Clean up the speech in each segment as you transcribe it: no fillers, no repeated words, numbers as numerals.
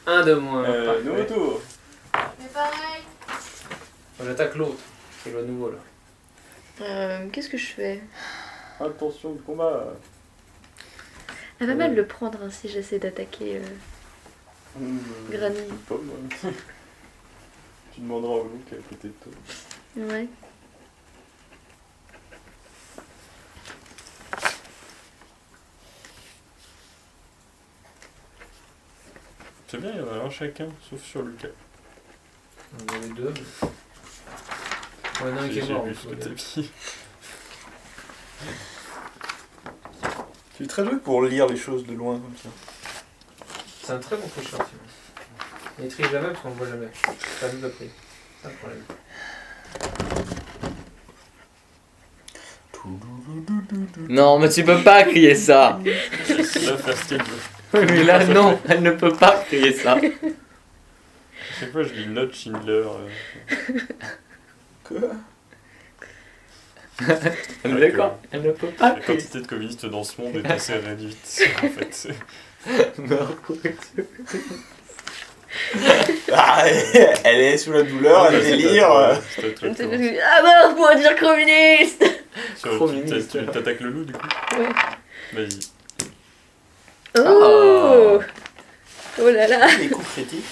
Un de moins. Nouveau tour. Mais pareil. J'attaque l'autre. C'est le nouveau là. Qu'est-ce que je fais? Intention de combat. Elle va mal le prendre hein, si j'essaie d'attaquer Granny. Pas moi. Tu demanderas au loup qui est à côté de toi. Ouais. C'est bien, il y en a un chacun, sauf sur Lucas. On en avait deux. Ouais, non, qui est J'ai mort. vu ce que t'as mis. Tu es très doué pour lire les choses de loin comme ça. C'est un très bon tricheur, Simon. Il triche jamais parce qu'on le voit jamais. Ça nous a pris. C'est un problème. Non, mais tu peux pas crier ça. Là, first aid. Mais là, non, elle ne peut pas crier ça. À chaque fois, je lis Note Schindler. Quoi? D'accord, elle ne peut pas La crier. quantité de communistes dans ce monde est assez réduite, en fait. Ah, elle est sous la douleur, elle délire. Ah bah, on pourrait dire communiste. Tu t'attaques le loup, du coup? Ouais. Vas-y. Oh. Oh là là. Les coups critiques.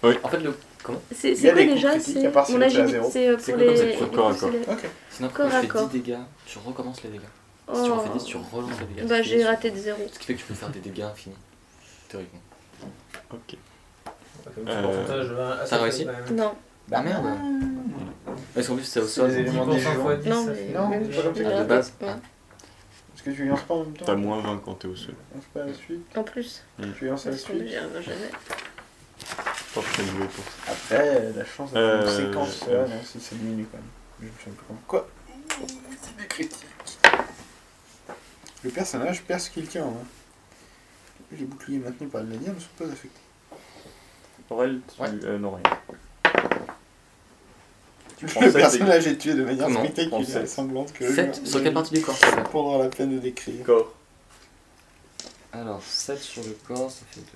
En fait, le... Comment? C'est Il y a quoi des coups déjà? critiques, à part si Mon le fait à agilité, zéro. c'est C'est pour quoi comme les... ça? Corps à corps. Ok. Sinon, quand Corps à tu fais corps. 10 dégâts, tu recommences les dégâts. Oh. Si tu refais 10, tu relances les dégâts. Bah j'ai raté de 0. Ce qui fait que tu peux faire des dégâts infinis. Théoriquement. Ok. T'as réussi? Non. Bah merde. Parce qu'en plus, c'est au sol. Les éléments des jours. Non, mais Non, même c'est pas comme j'ai ça. De raté. base. Ouais. Est-ce que tu lances pas en même temps? T'as moins 20 quand t'es au sol. Lance pas la suite. En plus. Tu lances la Parce que suite. j'y arrive jamais. Je pense que c'est joué pour ça. Après, la chance d'avoir une séquence. euh, Non, si c'est diminue quand même. Je me souviens plus comment. Quoi? C'est des critiques. Le personnage perce quelqu'un. Hein. Les boucliers maintenus par le lanière ne sont pas affectés. Aurel, tu... Ouais. non, rien. Le personnage est tué de manière Comment? spectaculaire et semblante que 7 sur quelle partie du corps? prendra la peine de décrire. Corps. Alors, 7 sur le corps, ça fait 2.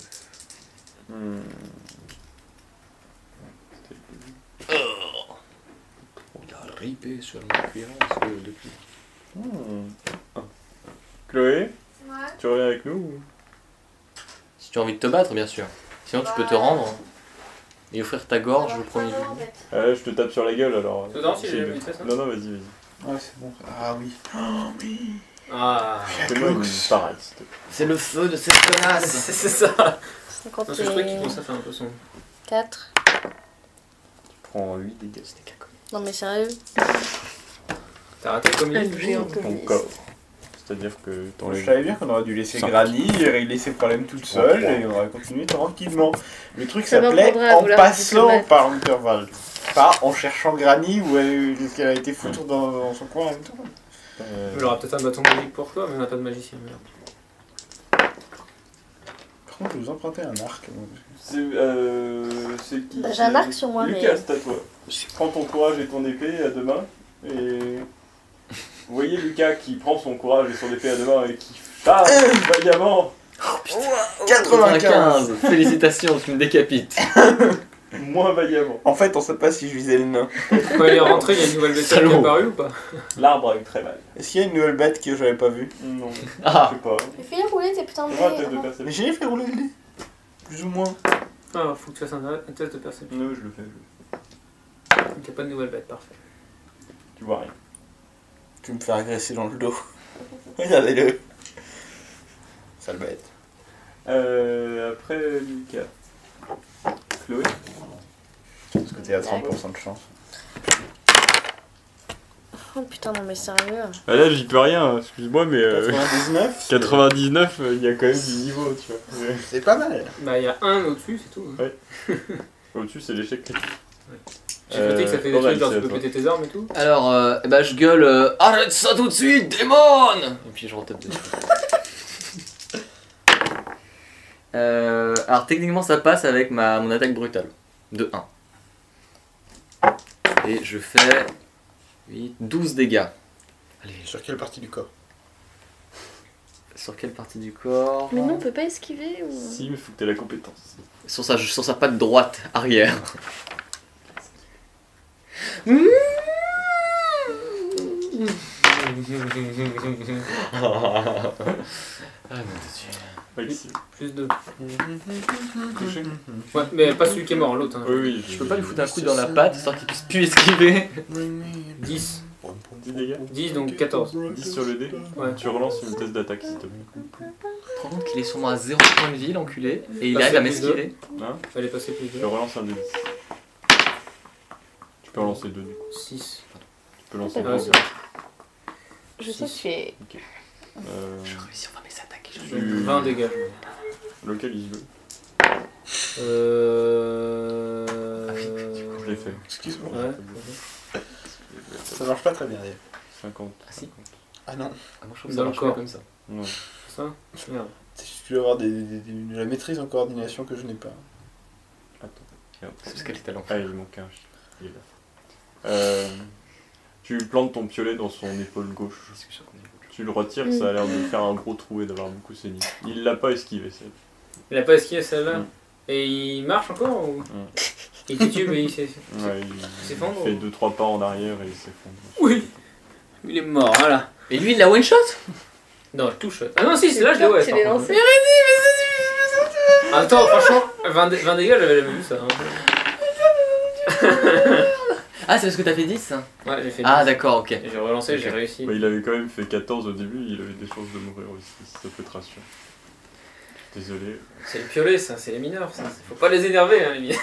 Il a ripé sur ma cuirasse depuis. Chloé, Ouais. tu reviens avec nous ou... Si tu as envie de te battre, bien sûr. Sinon, tu peux te rendre et offrir ta gorge au premier en jour. fait. Ah, je te tape sur la gueule alors. Non, si, C'est j'ai le- vu, c'est ça. Non, non, vas-y, vas-y. Ouais, c'est bon. Ah oui. Oh oui. Ah. Fais-moi une parade, s'il te plaît. C'est le feu de cette connasse. C'est ça. Parce que je trouvais qu'il 54. commençait à faire un peu son. Tu prends 8 dégâts. C'était caco. Non mais sérieux. T'as raté comme Un il géant Ton communiste. corps. C'est-à-dire que Je t'enlèves... savais bien qu'on aurait dû laisser 5. Granny régler ses problèmes toute seule et on aurait continué tranquillement. Le truc Ça s'appelait m'apprendra à en vouloir passant diplomate. par Unterwald. Pas en cherchant Granny où qu'elle a été foutre dans son coin en même temps. Il aura peut-être un bâton magique pour toi, mais on n'a pas de magicien. Merde. Par contre, je vais vous emprunter un arc. moi. C'est qui? Bah, j'ai un arc sur moi, Lucas, mais- c'est à toi. Prends ton courage et ton épée à deux mains. Et... Vous voyez Lucas qui prend son courage et son épée à deux mains et qui charge vaillamment. 95. Félicitations, tu me décapites. Moins vaillamment. En fait, on sait pas si je visais le nain. Quand il est rentré, il y a une nouvelle bête qui est Salaud. apparue ou pas? L'arbre a eu très mal. Est-ce qu'il y a une nouvelle bête que j'avais pas vue? Non, Ah. je sais pas. Fais filer rouler tes putains de Fais-moi un dés. test de Mais perception. j'ai fait rouler le dé. Plus ou moins. Ah, faut que tu fasses un test de perception. Non, je le fais. Donc y a pas de nouvelle bête, parfait. Tu vois rien. Tu me fais agresser dans le dos. Regardez-le. Sale bête. Après Lucas. Chloé. Parce que t'es à 30% de chance. Oh putain non mais sérieux. Ah là, j'y peux rien, excuse-moi, mais 99 99, il y a quand même du niveau, tu vois. C'est pas mal. Bah, il y a un au-dessus, c'est tout. Hein. Au-dessus, c'est l'échec critique. J'ai noté que ça fait des Aurel, trucs genre c'est tu à peux toi. péter tes armes et tout. Alors, bah, je gueule arrête ça tout de suite, démon. Et puis je retape dessus. Alors, techniquement, ça passe avec mon attaque brutale de 1. Et je fais 8, 12 dégâts. Allez, Sur quelle partie du corps? Sur quelle partie du corps? Mais non, on peut pas esquiver ou... Si, mais faut que t'aies la compétence. Sur sa patte droite, arrière. Ah mon Dieu. Maxime. Plus 2. Touché. Ouais, mais pas celui qui est mort, l'autre. Hein. Oui, oui. Je peux pas lui foutre un coup dans la patte histoire qu'il puisse plus esquiver. 10. 10 dégâts. 10, donc 14. 10 sur le dé. Ouais. Tu relances une test d'attaque s'il te plaît. Tu te rends compte qu'il est sûrement à 0 point de vie, l'enculé, et il Passer arrive à plus m'esquiver. Hein? Fallait passer plus Tu 2. relances un dé 10. Tu peux en lancer 2 du coup. 6. Tu peux lancer Ah, 2. c'est Je sais que tu es... Je réussis enfin mes attaques. Tu- 20 dégâts. Lequel il veut? Je l'ai fait. Excuse-moi. Ouais. Ça marche pas très bien, d'ailleurs. 50. Ah si. Ah non. Ah, moi je trouve que Dans ça le marche corps. mieux comme ça. Non. Ça Merde. Tu dois avoir de la maîtrise en coordination que je n'ai pas. Attends. C'est parce qu'elle est à l'enfer. Ah, il manque un. Il est là. Tu plantes ton piolet dans son épaule gauche. Tu le retires, ça a l'air de faire un gros trou et d'avoir beaucoup saigné. Il l'a pas esquivé, celle. Il a pas esquivé celle-là. Mm. Et il marche encore ou... Il titube et il s'est... Ouais, il s'effondre fait ou- 2-3 pas en arrière et il s'effondre. Oui. Il est mort, voilà. Et lui il l'a one shot? Non, je touche. Ah non, si, c'est là, je l'ai ouais. Tu par l'as contre. lancé. Attends, franchement, 20 dégâts, j'avais jamais vu ça. Hein. Ah c'est parce que t'as fait 10? Ouais, j'ai fait 10. Ah d'accord, ok. Et j'ai relancé, j'ai Ok. réussi. Bah, il avait quand même fait 14 au début, il avait des chances de mourir aussi, si ça peut te rassurer. Désolé. C'est le piolet, ça, c'est les mineurs, ça. Faut pas les énerver, hein, les mineurs.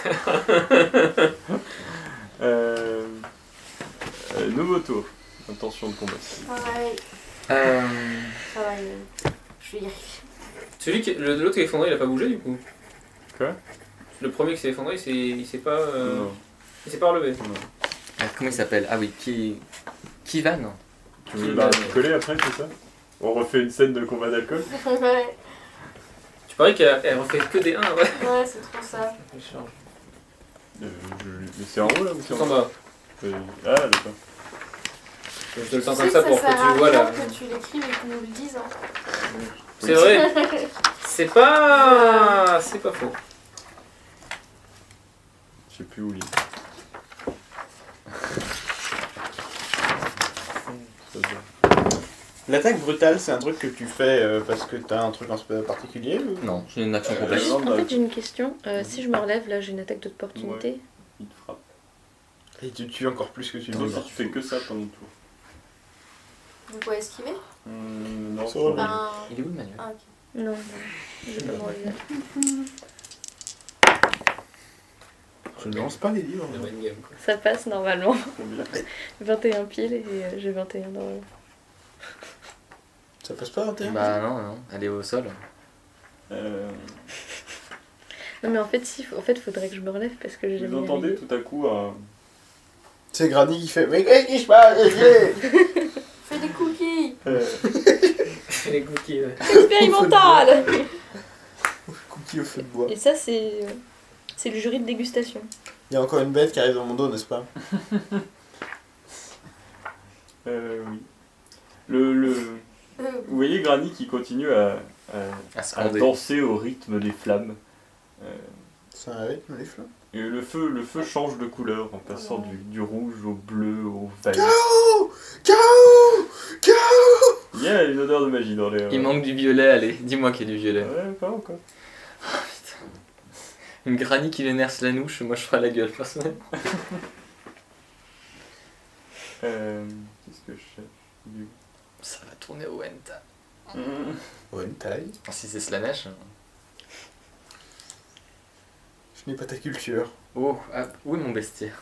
Nouveau tour. Intention de combat. Pareil. Euh... Pareil. Je vais y arriver. Celui qui... L'autre qui est effondré, il a pas bougé du coup. Quoi? Le premier qui s'est effondré, il s'est pas... Non, Il s'est pas relevé. non. Comment il s'appelle? Ah oui, Kivan. Tu veux la coller après, c'est ça? On refait une scène de combat d'alcool? Ouais, Tu paries qu'elle refait que des 1, ouais. ouais, c'est trop ça. Je change. Mais c'est en haut là ou c'est Tout en bas. Ah d'accord. Je te le Tu sens sais comme que ça ça pour que sert à tu vois rien là. que tu l'écrives et que tu nous le dises. Hein. C'est vrai. C'est pas faux. Je sais plus où il est. Ça doit- L'attaque brutale, c'est un truc que tu fais parce que t'as un truc en particulier ou... Non, j'ai une action complète. non, En fait, j'ai une question. Si je me relève, là, j'ai une attaque d'opportunité. Il te frappe. Et tu tues encore plus que tu Toi, veux. si tu fais que ça pendant le tour. Donc, ouais, esquiver. Non, Ça va. Ben... Il est où le manuel? Ah, ok. Non, je vais pas me relever. Je ne lance pas les livres. Le main game, quoi. Ça passe normalement. Combien 21 piles et j'ai 21 normalement. Ça passe pas 21? Bah non, non, elle est au sol. Non mais en fait, si, faudrait que je me relève parce que j'ai jamais Vous entendez réveillé. tout à coup un... C'est Granny qui fait. Mais qu'est-ce qui se passe? Fais des cookies. Les cookies, ouais. Expérimental. Cookie au feu de bois. Et ça, c'est le jury de dégustation. Il y a encore une bête qui arrive dans mon dos, n'est-ce pas? Oui. Vous voyez Granny qui continue à À scander. danser au rythme des flammes. C'est un rythme, les flammes. Et le feu change de couleur en passant du rouge au bleu au vert. Chaos! Chaos! Chaos! Il y a une odeur de magie dans l'air. Il manque du violet, allez, dis-moi qu'il y a du violet. Ouais, pas encore. Une granny qui vénère la nouche, moi je ferai la gueule personnellement. Qu'est-ce que je cherche? Ça va tourner au Wenta. Ouais, une taille. Si c'est Slanesh. Je n'ai pas ta culture. Oh, ah, où est mon bestiaire?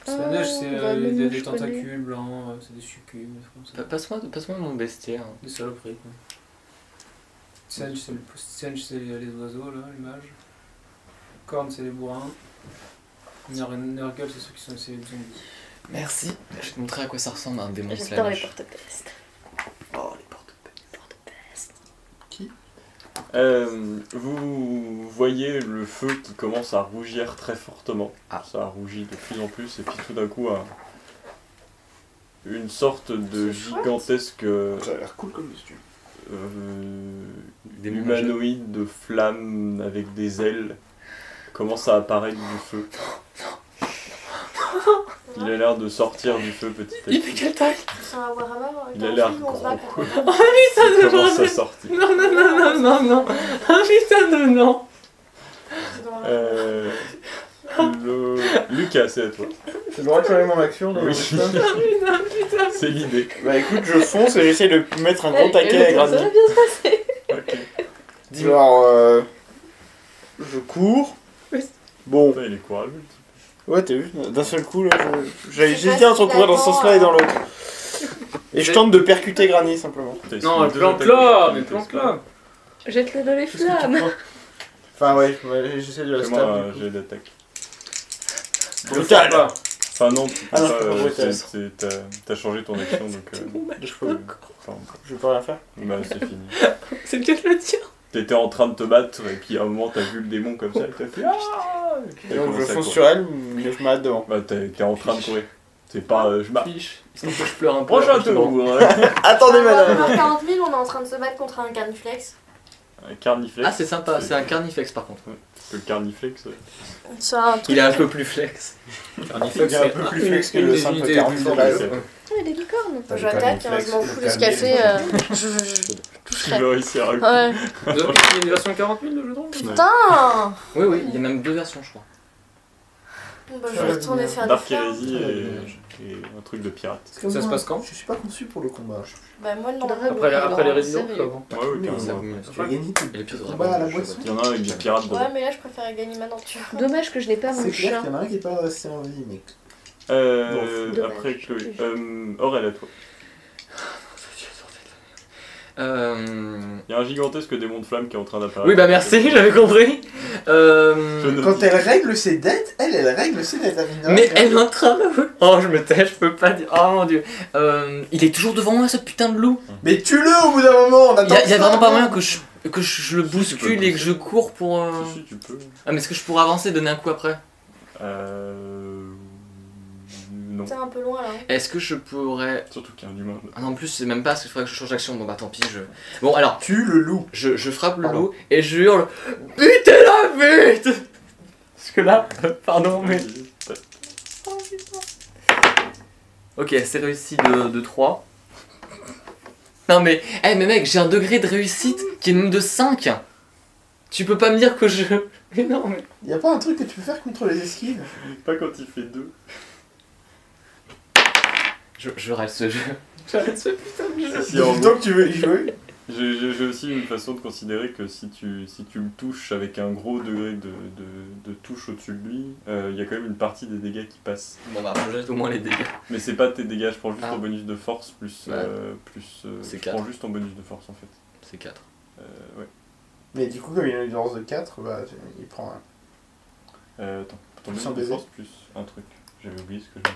La neige, c'est bah, il y a non, des je connais. tentacules blancs, c'est des succubes, des trucs comme ça. Passe-moi mon bestiaire. Des saloperies, quoi. Singe, c'est les oiseaux, là, l'image. Corne, c'est les bourrins. Nurgle, c'est ceux qui sont c'est les zombies. Merci. Je vais te montrer à quoi ça ressemble un démon J'adore les Slanesh. porte-pestes. Oh, les portes. Porte-pestes. Vous voyez le feu qui commence à rougir très fortement. Ah. Ça rougit de plus en plus et puis tout d'un coup une sorte de C'est chouette. gigantesque Ça a l'air cool comme costume. Démon humanoïde de flammes avec des ailes commence à apparaître du feu. Il a l'air de sortir du feu petit à Il fait petit. quelle taille? C'est un Warhammer. Il a l'air on se bat gros. contre- Il commence à sortir. Non, non, non, non, non, non. Ah putain de non. C'est dans- Lucas, c'est à toi. J'ai le droit de changer mon action dans Oui. le destin. Putain, putain. C'est l'idée. Bah écoute, je fonce et j'essaie de mettre un gros Elle- taquet à elle- Ça va Granny. bien se passer. Ok. Genre, je cours. Oui. Bon, Putain, il est courageux. ouais, t'as vu, d'un seul coup, là, C'est j'hésitais entre courir dans ce sens-là et dans l'autre. Et je C'est- tente de percuter Granny simplement. Non, plante-la, mais plante-la. Jette-le dans les Qu'est-ce que tu flammes. crois Enfin, ouais, j'essaie de la Fais-moi stab. un du coup. jet d'attaque. Brutal. Enfin non, tu peux Ah non, pas, c'est pas brutal. t'as changé ton action donc... Je peux, je peux rien faire. bah c'est fini. C'est le cas de le dire. T'étais en train de te battre et puis à un moment t'as vu le démon comme ça et t'as fait ah et puis Et t'as donc je commencé à fonce courir. sur elle, mais je m'arrête devant. Bah t'es en train de courir. C'est pas je marche. Fiche. Est-ce que je pleure un peu? Prochain après, je te tour. vois. Attendez Un madame. Warhammer 40 000, on est en train de se battre contre un carniflex. Un carniflex. Ah, c'est sympa, c'est un carniflex par contre. Parce que le carniflex. C'est un truc. Il est un peu plus flex. Il est un peu plus flex que le simple carniflex de base. Ouais, des licornes. J'attaque, hein, je m'en fous de ce qu'elle fait. Je Tu toucherai. veux réussir à le coup. Ouais. Il y a une version 40 000 de jetons? Putain. Oui, oui, il y a même 2 versions, je crois. Bon, bah, je vais retourner faire des Dark flammes. Heresy et un truc de pirate. Ça se passe quand? Je suis pas conçu pour le combat. Bah, moi, non. Après les Resident Sérieux. ou avant? Ouais, ouais, Oui, carrément. Ça vaut mieux. Tu as gagné tout. Et les pièces de Combat à la dragon, boisson. Il y en a un avec des pirates dedans. Ouais, mais là, je préfère gagner ma nature. Dommage que je n'ai pas mon C'est clair chat. qu'il y en a un qui est pas resté en vie, mec. Dommage. Après Chloé. Aurel à toi. Il y a un gigantesque démon de flamme qui est en train d'apparaître. Oui, bah merci, j'avais compris. Quand elle règle ses dettes, elle règle ses dettes, Amina. Mais elle est en train de... Oh, je me tais, je peux pas dire... Oh mon dieu. Il est toujours devant moi, ce putain de loup. Mais tue-le au bout d'un moment, on attend. Il y a ça. vraiment pas moyen que je le Si, tu peux bouscule le et que je cours pour... Si, tu peux. Ah, mais est-ce que je pourrais avancer et donner un coup après? Non. C'est un peu loin, là. Est-ce que je pourrais... Surtout qu'il y a un humain. Ah non, en plus, c'est même pas parce qu'il faudrait que je change d'action. Bon bah tant pis, je... Bon alors, Tue le loup. je frappe le Pardon. loup et je hurle butez-la vite. Parce que là, pardon, mais... Ok, c'est réussi de 3. Non mais, mais mec, j'ai un degré de réussite qui est même de 5. Tu peux pas me dire que je... Mais non, mais... Y a pas un truc que tu peux faire contre les esquives? Pas quand il fait 2. Je reste ce jeu. J'arrête ce putain de jeu. Si, en Tant que tu veux y jouer. J'ai aussi une façon de considérer que si tu le touches avec un gros degré de touche au-dessus de lui, il y a quand même une partie des dégâts qui passent. Bon bah, je jette au moins les dégâts. Mais c'est pas tes dégâts, je prends juste Ah. ton bonus de force plus... Ouais. C'est je 4. prends juste ton bonus de force en fait. C'est 4. Ouais. Mais du coup, comme il a une force de 4, bah, il prend un. Attends, ton Plus bonus un de baiser. force plus un truc. J'avais oublié ce que j'avais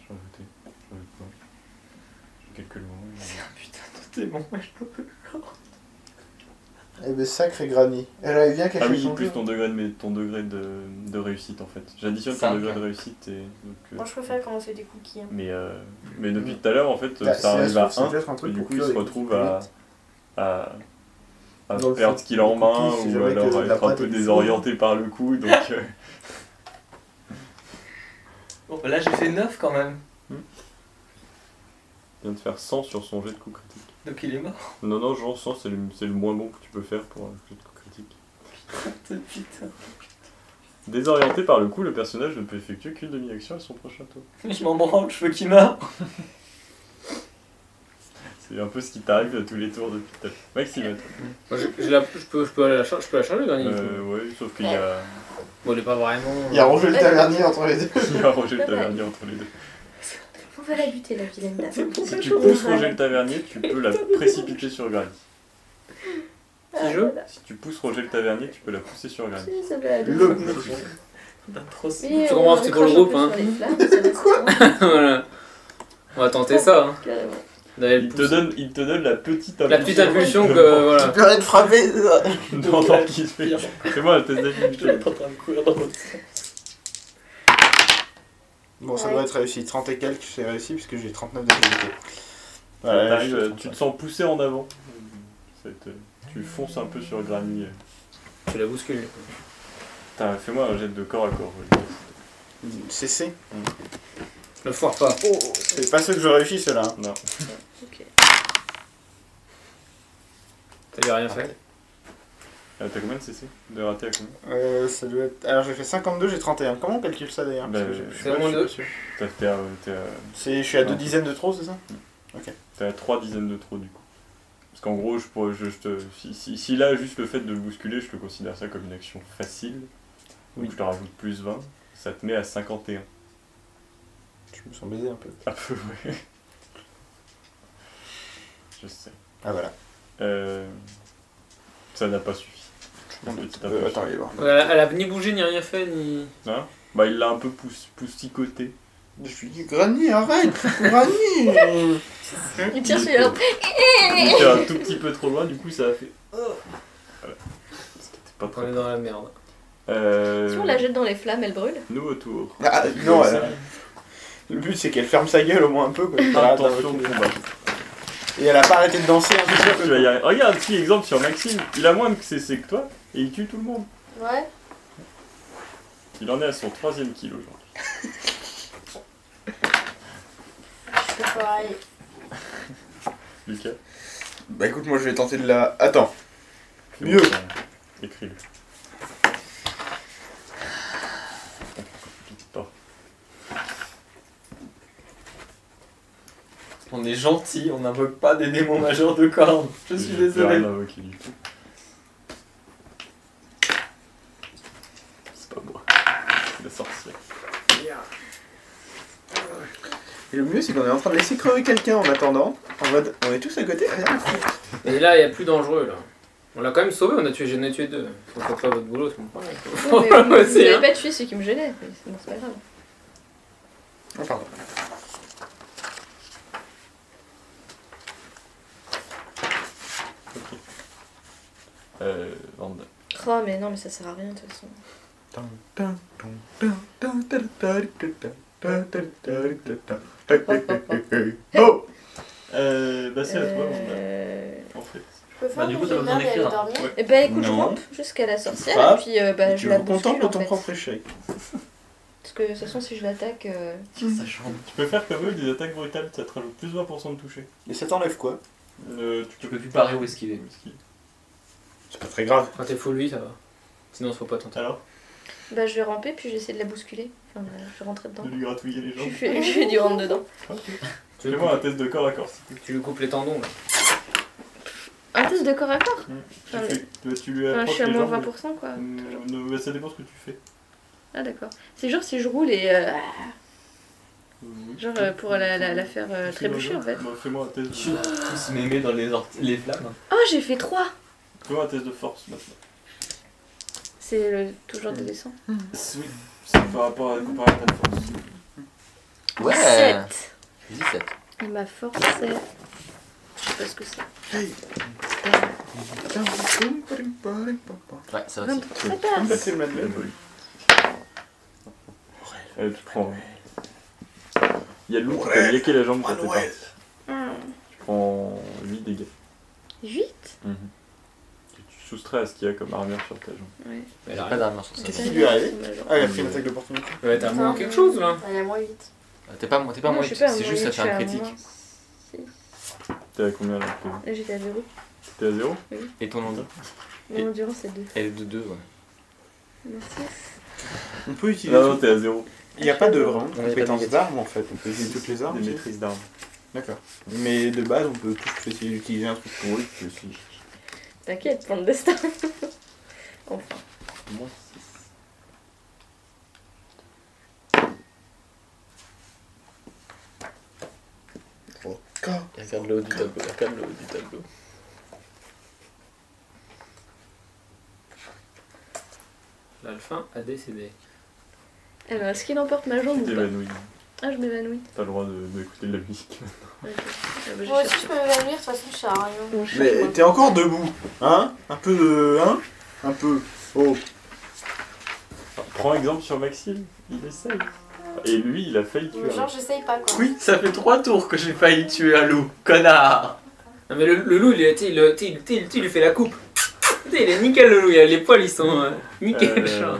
rajouté. J'ai quelques mots. Putain de démon, ouais, je peux plus. Eh ben, sacré Granny. Elle avait bien caché Ah oui, son plus jeu. ton degré de réussite en fait. J'additionne ton Cinq. degré de réussite et donc... Moi, je préfère quand on fait des cookies. Hein. Mais depuis tout à l'heure en fait Bah, ça si arrive ça à se trouve, 1 c'est peut-être un truc et du pour coup il cuire se des retrouve cookies à Dans le perdre fond, ce qu'il a en les main cookies, si ou jamais alors que la être un pâte peu est désorienté par le coup donc Bon bah là j'ai fait 9 quand même. il vient de faire 100 sur son jet de coup critique. Donc il est mort. Non, genre 100 c'est le moins bon que tu peux faire pour un jet de coup critique. Putain. Désorienté par le coup, le personnage ne peut effectuer qu'une demi-action à son prochain tour. Mais je m'en branle, je veux qu'il meure. C'est un peu ce qui t'arrive à tous les tours depuis tout à l'heure. Maxime, à toi. Moi, je peux la charger, Granny. Ouais, sauf qu'il y a... Bon, elle est pas vraiment. Il y a Roger le tavernier entre les deux. Il y a Roger le Tavernier entre les deux. On va la buter, la vilaine dame. Si tu pousses Roger le Tavernier, tu peux la précipiter sur Granny. Petit jeu. Si tu pousses Roger le Tavernier, tu peux la pousser sur Granny. Ça va aller. Le Trop Mais Tu comprends, c'est pour le groupe, hein. Voilà. On va tenter ça. Hein. D'aller le Il te pousser. donne la petite impulsion. La petite impulsion que. Voilà. peux arrêter de frapper. Non, non, qui fait. Fais-moi un test Je d'agilité. vais être en train de courir dans l'autre sens. Bon, ça Ouais. doit être réussi. 30 et quelques, c'est réussi puisque j'ai 39 d'agilité. Voilà, T'arrives, tu te sens poussé en avant. fait. Tu fonces un peu sur Granny. Tu la bouscules. Fais-moi un jet de corps à corps. CC. Ne foire pas. C'est pas ceux que je réussis, ceux-là. Hein. Non. Ok. T'avais rien fait. T'as combien de CC? De raté à combien? Ça doit être... Alors j'ai fait 52, j'ai 31. Comment on calcule ça d'ailleurs? Bah, c'est moins deux. Je suis à 2 dizaines de trop, c'est ça? T'es à 3 dizaines de trop du coup. Parce qu'en gros, si là, juste le fait de le bousculer, je te considère ça comme une action facile. Donc je te rajoute plus 20, ça te met à 51. Je me sens baisé un peu. Un peu, ouais. Je sais. Ah voilà. Ça n'a pas suffi. Attends, allez voir. Elle a ni bougé, ni rien fait, ni... Hein? Bah il l'a un peu pousticoté. Je lui dis Granny, arrête. Granny. Il tire sur l'autre. Il était un tout petit peu trop loin, du coup ça a fait... Voilà. C'était pas On très... est dans la merde. Si on la jette dans les flammes, elle brûle. Nous autour. Ah, non, le but c'est qu'elle ferme sa gueule au moins un peu. Quoi. Attention au combat. Et elle a pas arrêté de danser. Je suis sûr que tu vas y arriver. Regarde, un petit exemple sur Maxime. Il a moins de CC que toi et il tue tout le monde. Ouais. Il en est à son 3ème kill aujourd'hui. Je fais pareil. Lucas. Bah écoute, moi je vais tenter de la... Attends. Mieux. Écris-le. On est gentil, on n'invoque pas des démons majeurs de cornes. Je suis désolé. C'est pas moi. C'est la sorcière. Et le mieux c'est qu'on est en train de laisser crever quelqu'un en attendant. En mode, on est tous à côté, rien à foutre. Et là, il n'y a plus dangereux, là. On l'a quand même sauvé, j'en ai tué 2. Faut faire pas votre boulot, c'est mon problème. Non, mais vous Aussi, n'avez hein. pas tué ceux qui me gênaient. Mais bon, c'est pas grave. Oh pardon. Vanda. Oh, mais non, mais ça sert à rien de toute façon. Oh. Bah c'est à toi, Vanda. En fait. Je peux faire du coup, une t'as besoin merde et aller d'écrire. dormir. Et bah écoute, je Non. rampe jusqu'à la sorcière Frappe. et puis bah, Tu je la me contentes bouscule de en ton fait. propre échec. Parce que de toute façon, si je l'attaque. Sa chambre. Tu peux faire comme eux des attaques brutales, ça te rajoute plus 20% de toucher. Et ça t'enlève quoi? Tu peux plus parer où est-ce qu'il est. C'est pas très grave. Quand t'es full vie, ça va. Sinon, faut pas tenter. Alors, Bah, je vais ramper puis j'essaie de la bousculer. Enfin, je vais rentrer dedans. de lui gratouiller les Je jambes. fais du rentre dedans. Ok. Fais-moi un test de corps à corps. s'il te plaît. Tu lui coupes les tendons, là. Un test de corps à corps. Tu lui Enfin, je approches suis à les moins jambes. 20% quoi. Mais ça dépend ce que tu fais. Ah, d'accord. C'est genre si je roule et. Genre pour la faire trébucher en fait. Bah, fais-moi un test Tu de... tous m'aimer dans les flammes. Oh, j'ai fait 3. Fais-moi un test de force maintenant. C'est toujours des descends. Oui. C'est par rapport à comparer à ta force. Ouais. 7. 17. Et ma force c'est. Je sais pas ce que c'est. Ouais, ça va aussi. 23. Ça passe. C'est le Madeleine. Tu prends... Il y a le loup qui t'a liaqué la jambe quand t'es parti. Tu prends 8 dégâts. 8. Que tu soustrais à ce qu'il y a comme armure sur ta jambe. Ouais. Mais J'ai là, pas d'armure sur ça. Qu'est-ce qui lui est arrivé? Ah, il a pris une attaque d'opportunité. ouais, t'as moins quelque chose, là. Il y a moins 8. T'es pas Non, moi, je suis pas à c'est moins juste ça huit, fait un je suis à critique. moins six. T'es à combien là? Là j'étais à 0. T'es à 0? Et ton endurance? Mon endurance c'est 2. Elle est de 2, ouais. Mon 6. On peut utiliser. Non, t'es à 0. Il n'y a pas de vraiment On est pas compétence négatif. d'armes en fait. On peut utiliser toutes les armes. Des aussi. maîtrises d'armes. D'accord. Mais de base, on peut tous essayer d'utiliser un truc. Oui, tu aussi. T'inquiète, point de destin. Enfin. Moi, Regarde le haut du tableau, regarde le haut du tableau. L'alphin a décédé. Alors, est-ce qu'il emporte ma jambe ou pas? t'évanouis. Ah, je m'évanouis. T'as le droit d'écouter de la musique. Ok. Ah, bah, je Moi aussi, cherche. je peux m'évanouir, de toute façon, je sers à rien. Bon, je cherche, Mais moi. t'es encore debout, hein? Un peu de. Hein? Un peu. Oh. Prends exemple sur Maxime, il essaye. Et lui, il a failli tuer. Mais genre, j'essaye pas quoi. Oui, ça fait 3 tours que j'ai failli tuer un loup, connard. Non, mais le loup, il lui fait la coupe. Tu sais, il est nickel le loup, les poils ils sont nickel. genre.